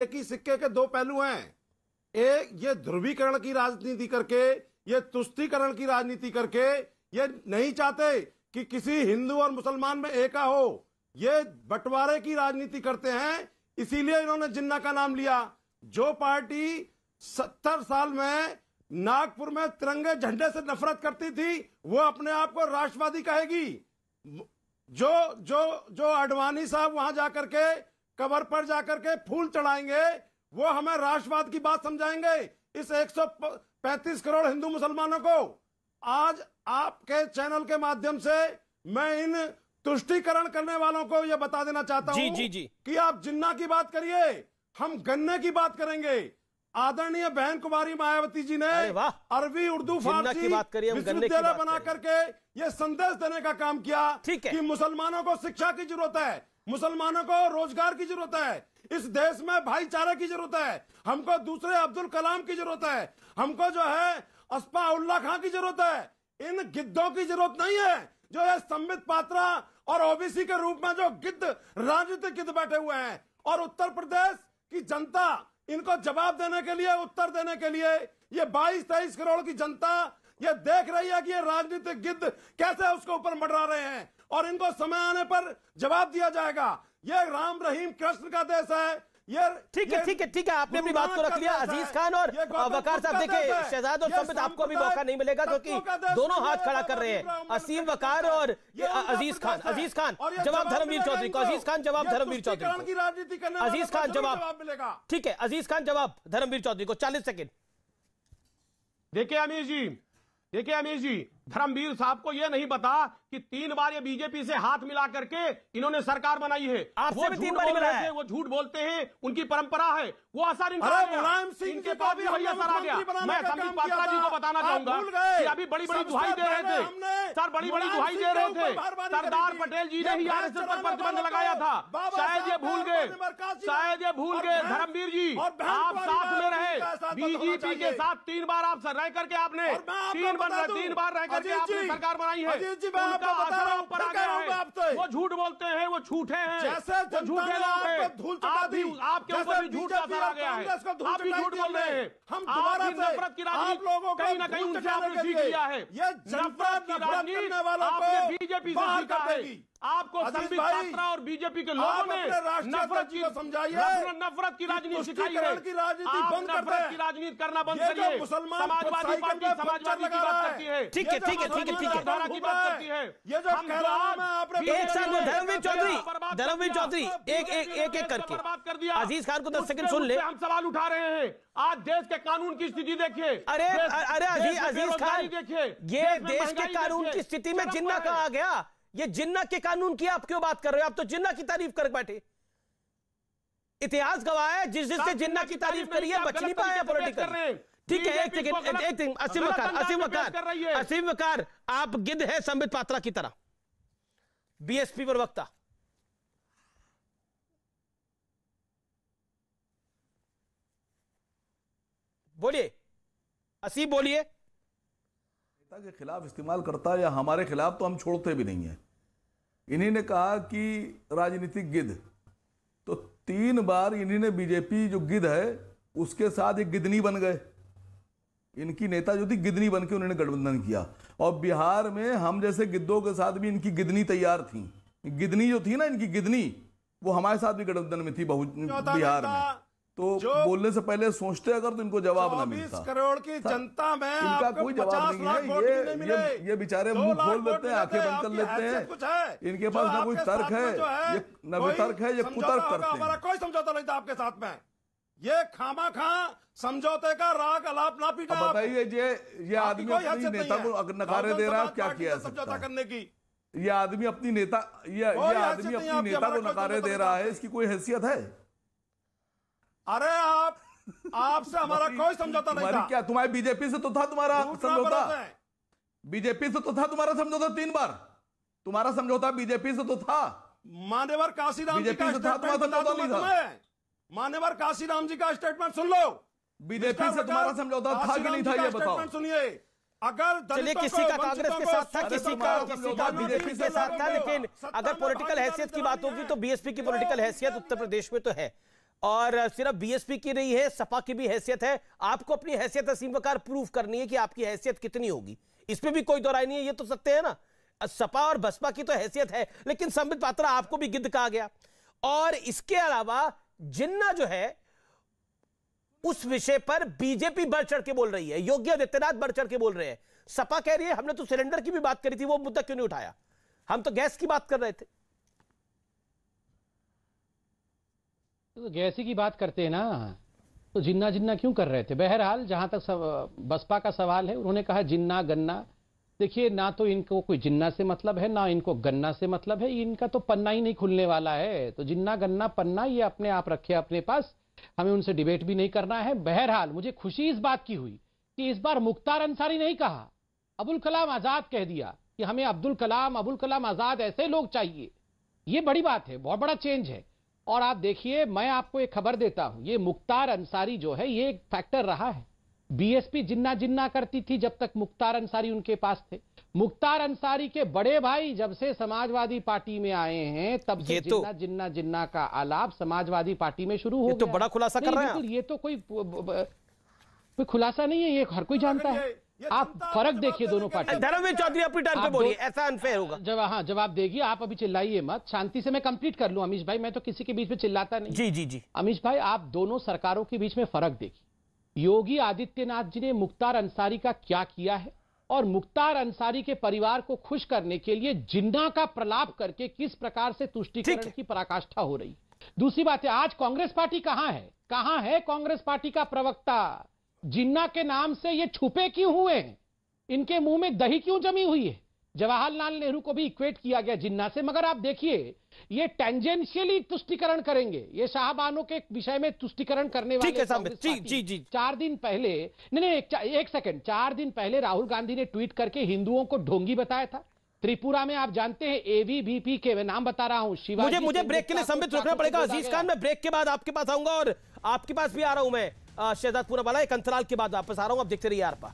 एक ही सिक्के के दो पहलू हैं। एक ये ध्रुवीकरण की राजनीति करके, ये तुष्टीकरण की राजनीति करके, ये नहीं चाहते कि किसी हिंदू और मुसलमान में एका हो, ये बंटवारे की राजनीति करते हैं। इसीलिए इन्होंने जिन्ना का नाम लिया। जो पार्टी 70 साल में नागपुर में तिरंगे झंडे से नफरत करती थी, वो अपने आप को राष्ट्रवादी कहेगी। जो जो जो अडवाणी साहब वहां जाकर के कबर पर जाकर के फूल चढ़ाएंगे, वो हमें राष्ट्रवाद की बात समझाएंगे। इस 135 करोड़ हिंदू मुसलमानों को आज आपके चैनल के माध्यम से मैं इन तुष्टीकरण करने वालों को यह बता देना चाहता हूं कि आप जिन्ना की बात करिए, हम गन्ने की बात करेंगे। आदरणीय बहन कुमारी मायावती जी ने अरबी, उर्दू, फारसी विश्वविद्यालय बना करके ये संदेश देने का काम किया कि मुसलमानों को शिक्षा की जरूरत है, मुसलमानों को रोजगार की जरूरत है, इस देश में भाईचारे की जरूरत है, हमको दूसरे अब्दुल कलाम की जरूरत है, हमको जो है अस्फा उल्लाह खां की जरूरत है। इन गिद्धों की जरूरत नहीं है जो है संबित पात्रा और ओबीसी के रूप में जो गिद्ध, राजनीतिक गिद्ध बैठे हुए हैं। और उत्तर प्रदेश की जनता इनको जवाब देने के लिए, उत्तर देने के लिए, ये 22-23 करोड़ की जनता ये देख रही है कि ये राजनीतिक गिद्ध कैसे उसके ऊपर मंडरा रहे हैं, और इनको समय आने पर जवाब दिया जाएगा। ये राम रहीम कृष्ण का देश है। ये ठीक है, आपने अपनी बात को रख लिया। अजीज खान और वकार साहब, देखिए शहजाद और संबित आपको अभी मौका नहीं मिलेगा क्योंकि दोनों हाथ खड़ा कर रहे हैं, असीम वकार और अजीज खान। अजीज खान जवाब धर्मवीर चौधरी को, अजीज खान जवाब धर्मवीर चौधरी को, अजीज खान जवाब मिलेगा। ठीक है, अजीज खान जवाब धर्मवीर चौधरी को, 40 सेकेंड। देखिए अमीर जी, धर्मवीर साहब को यह नहीं पता कि 3 बार ये बीजेपी से हाथ मिला करके इन्होंने सरकार बनाई है। आपसे भी 3 बार मिला है। वो झूठ बोलते हैं, उनकी परंपरा है। वो असर इनके पास भी वही असर आ गया। मैं संबित पात्रा जी को बताना चाहूंगा कि अभी बड़ी बड़ी दुहाई दे रहे थे सर, बड़ी बड़ी दुहाई दे रहे थे। सरदार पटेल जी ने ही आरएसएस पर प्रतिबंध लगाया था। शायद ये भूल गए धर्मवीर जी। आप साथ में रहे बीजेपी के साथ, 3 बार आप रह करके आपने 3 बार रह करके आपने सरकार बनाई है। उनका असर ऊपर आ गया है। वो झूठ बोलते हैं, वो झूठे हैं, वो झूठे लोग हैं। आपके ऊपर भी झूठ का असर आ गया है। आप भी झूठ बोल रहे हैं। हम दोबारा नफरत की राजनीति कहीं ना कहीं उनसे आपने सीख लिया है। नफरत की राजनीति आपने बीजेपी से सीखा है। आपको संबित पात्रा और बीजेपी के लोगों ने नफरत की राजनीति सिखाई है। आप नफरत की राजनीति करना बंद करिए। समाजवादी पार्टी समाजवादी की बात करती है, ठीक है, धारा की बात करती है। ये जो एक साथ धर्मवीर चौधरी एक करके बर्बाद कर दिया। अजीज खान को 10 सेकंड सुन ले। हम सवाल उठा रहे हैं। आज देश के कानून की स्थिति देखिए। अरे अजीज खान, देखिए, ये देश के कानून की स्थिति में जिन्ना कहाँ आ गया? ये जिन्ना के कानून की आप क्यों बात कर रहे हो? आप तो जिन्ना की तारीफ कर बैठे। इतिहास गवाह है, जिसने जिन्ना की तारीफ करी है बच नहीं पाया पॉलिटिकल। ठीक है, एक सेकंड, असीम वकार, आप गिद्ध है संबित पात्रा की तरह, बीएसपी प्रवक्ता। बोलिए असीम, बोलिए। नेता के खिलाफ इस्तेमाल करता है या हमारे खिलाफ, तो हम छोड़ते भी नहीं है। इन्हीं ने कहा कि राजनीतिक गिद्ध, तो 3 बार इन्हीं ने बीजेपी जो गिद्ध है उसके साथ एक गिद्धनी बन गए। इनकी नेता जो थी गिद्धनी बन के उन्होंने गठबंधन किया, और बिहार में हम जैसे गिद्धों के साथ भी इनकी गिद्धनी तैयार थी। गिद्धनी जो थी ना, इनकी गिद्धनी, वो हमारे साथ भी गठबंधन में थी बिहार में। तो बोलने से पहले सोचते अगर तो इनको जवाब ना मिलता। 24 करोड़ की जनता में इनका कोई जवाब नहीं है। ये बेचारे मुंह खोल लेते हैं, आंखें बंद कर लेते हैं। इनके पास ना कोई तर्क है, ये न वितर्क है, ये कुतर्क करते हैं। हमारा कोई समझौता नहीं था आपके साथ में। ये खामा समझौते का राग अलाप ना पीटा। बताइए, ये आदमी अपनी नेता को नकारे दे रहा है, क्या किया समझौता करने की? ये आदमी अपनी नेता को नकारे दे रहा है, इसकी कोई हैसियत है? अरे आपसे हमारा कोई समझौता नहीं था। क्या तुम्हारे बीजेपी से तो था तुम्हारा समझौता? बीजेपी से तो था तुम्हारा समझौता 3 बार। तुम्हारा समझौता बीजेपी से तो था। मान्यवर काशीराम जी का स्टेटमेंट सुन लो। बीजेपी से तुम्हारा समझौता था कि नहीं था, ये बताओ। सुनिए, अगर चलिए, किसी का कांग्रेस के साथ था, किसी का बीजेपी के साथ था, लेकिन अगर पॉलिटिकल हैसियत की बात होगी तो बीएसपी की पॉलिटिकल हैसियत उत्तर प्रदेश में तो है। और सिर्फ बीएसपी की नहीं है, सपा की भी हैसियत है। आपको अपनी हैसियत असीम वकार प्रूव करनी है कि आपकी हैसियत कितनी होगी, इसमें भी कोई दो राय नहीं है। ये तो सत्य है ना, सपा और बसपा की तो हैसियत है, लेकिन संबित पात्रा आपको भी गिद्ध कहा गया। और इसके अलावा जिन्ना जो है उस विषय पर बीजेपी बढ़ चढ़ के बोल रही है, योगी आदित्यनाथ बढ़ चढ़ के बोल रहे हैं। सपा कह रही है हमने तो सिलेंडर की भी बात करी थी, वो मुद्दा क्यों नहीं उठाया, हम तो गैस की बात कर रहे थे। तो गैस की बात करते हैं ना, तो जिन्ना जिन्ना क्यों कर रहे थे। बहरहाल जहां तक बसपा का सवाल है, उन्होंने कहा जिन्ना गन्ना। देखिए, ना तो इनको कोई जिन्ना से मतलब है, ना इनको गन्ना से मतलब है, इनका तो पन्ना ही नहीं खुलने वाला है। तो जिन्ना गन्ना पन्ना ये अपने आप रखे अपने पास, हमें उनसे डिबेट भी नहीं करना है। बहरहाल मुझे खुशी इस बात की हुई कि इस बार मुख्तार अंसारी नहीं कहा, अबुल कलाम आजाद कह दिया कि हमें अब्दुल कलाम आजाद ऐसे लोग चाहिए। ये बड़ी बात है, बहुत बड़ा चेंज है। और आप देखिए, मैं आपको एक खबर देता हूं, ये मुख्तार अंसारी जो है ये एक फैक्टर रहा है। बीएसपी जिन्ना जिन्ना करती थी जब तक मुख्तार अंसारी उनके पास थे। मुख्तार अंसारी के बड़े भाई जब से समाजवादी पार्टी में आए हैं तब से जिन्ना जिन्ना जिन्ना का आलाप समाजवादी पार्टी में शुरू हो गया। तो बड़ा खुलासा कर रहे हैं। ये तो कोई खुलासा नहीं है, ये हर कोई जानता है। आप फर्क देखिए दोनों पार्टी। धर्मवीर चौधरी अपनी टर्न पे बोलिए, ऐसा अनफेयर होगा। जवाब देगी आप, अभी चिल्लाइए मत, शांति से मैं कंप्लीट कर लूं। अमीश भाई, मैं तो किसी के बीच में चिल्लाता नहीं। जी जी जी। अमीश भाई, आप दोनों सरकारों के बीच में फर्क देखिए। योगी आदित्यनाथ जी ने मुख्तार अंसारी का क्या किया है और मुख्तार अंसारी के परिवार को खुश करने के लिए जिन्ना का प्रलाप करके किस प्रकार से तुष्टीकरण की पराकाष्ठा हो रही। दूसरी बात है, आज कांग्रेस पार्टी कहां है, कहां है कांग्रेस पार्टी का प्रवक्ता। जिन्ना के नाम से ये छुपे क्यों हुए हैं, इनके मुंह में दही क्यों जमी हुई है। जवाहरलाल नेहरू को भी इक्वेट किया गया जिन्ना से, मगर आप देखिए ये टेंजेंशियली तुष्टीकरण करेंगे। ये शाहबानों के विषय में तुष्टीकरण करने वाले जी। 4 दिन पहले एक सेकंड 4 दिन पहले राहुल गांधी ने ट्वीट करके हिंदुओं को ढोंगी बताया था। त्रिपुरा में आप जानते हैं एवीवीपी के, मैं नाम बता रहा हूं, शिवाजी। मुझे ब्रेक के लिए संबित रोकना पड़ेगा अजीज खान, मैं ब्रेक के बाद आपके पास आऊंगा और आपके पास भी आ रहा हूं मैं शहजाद पूरा वाला। एक अंतराल के बाद वापस आ रहा हूं, आप देखते रहिए आर पार।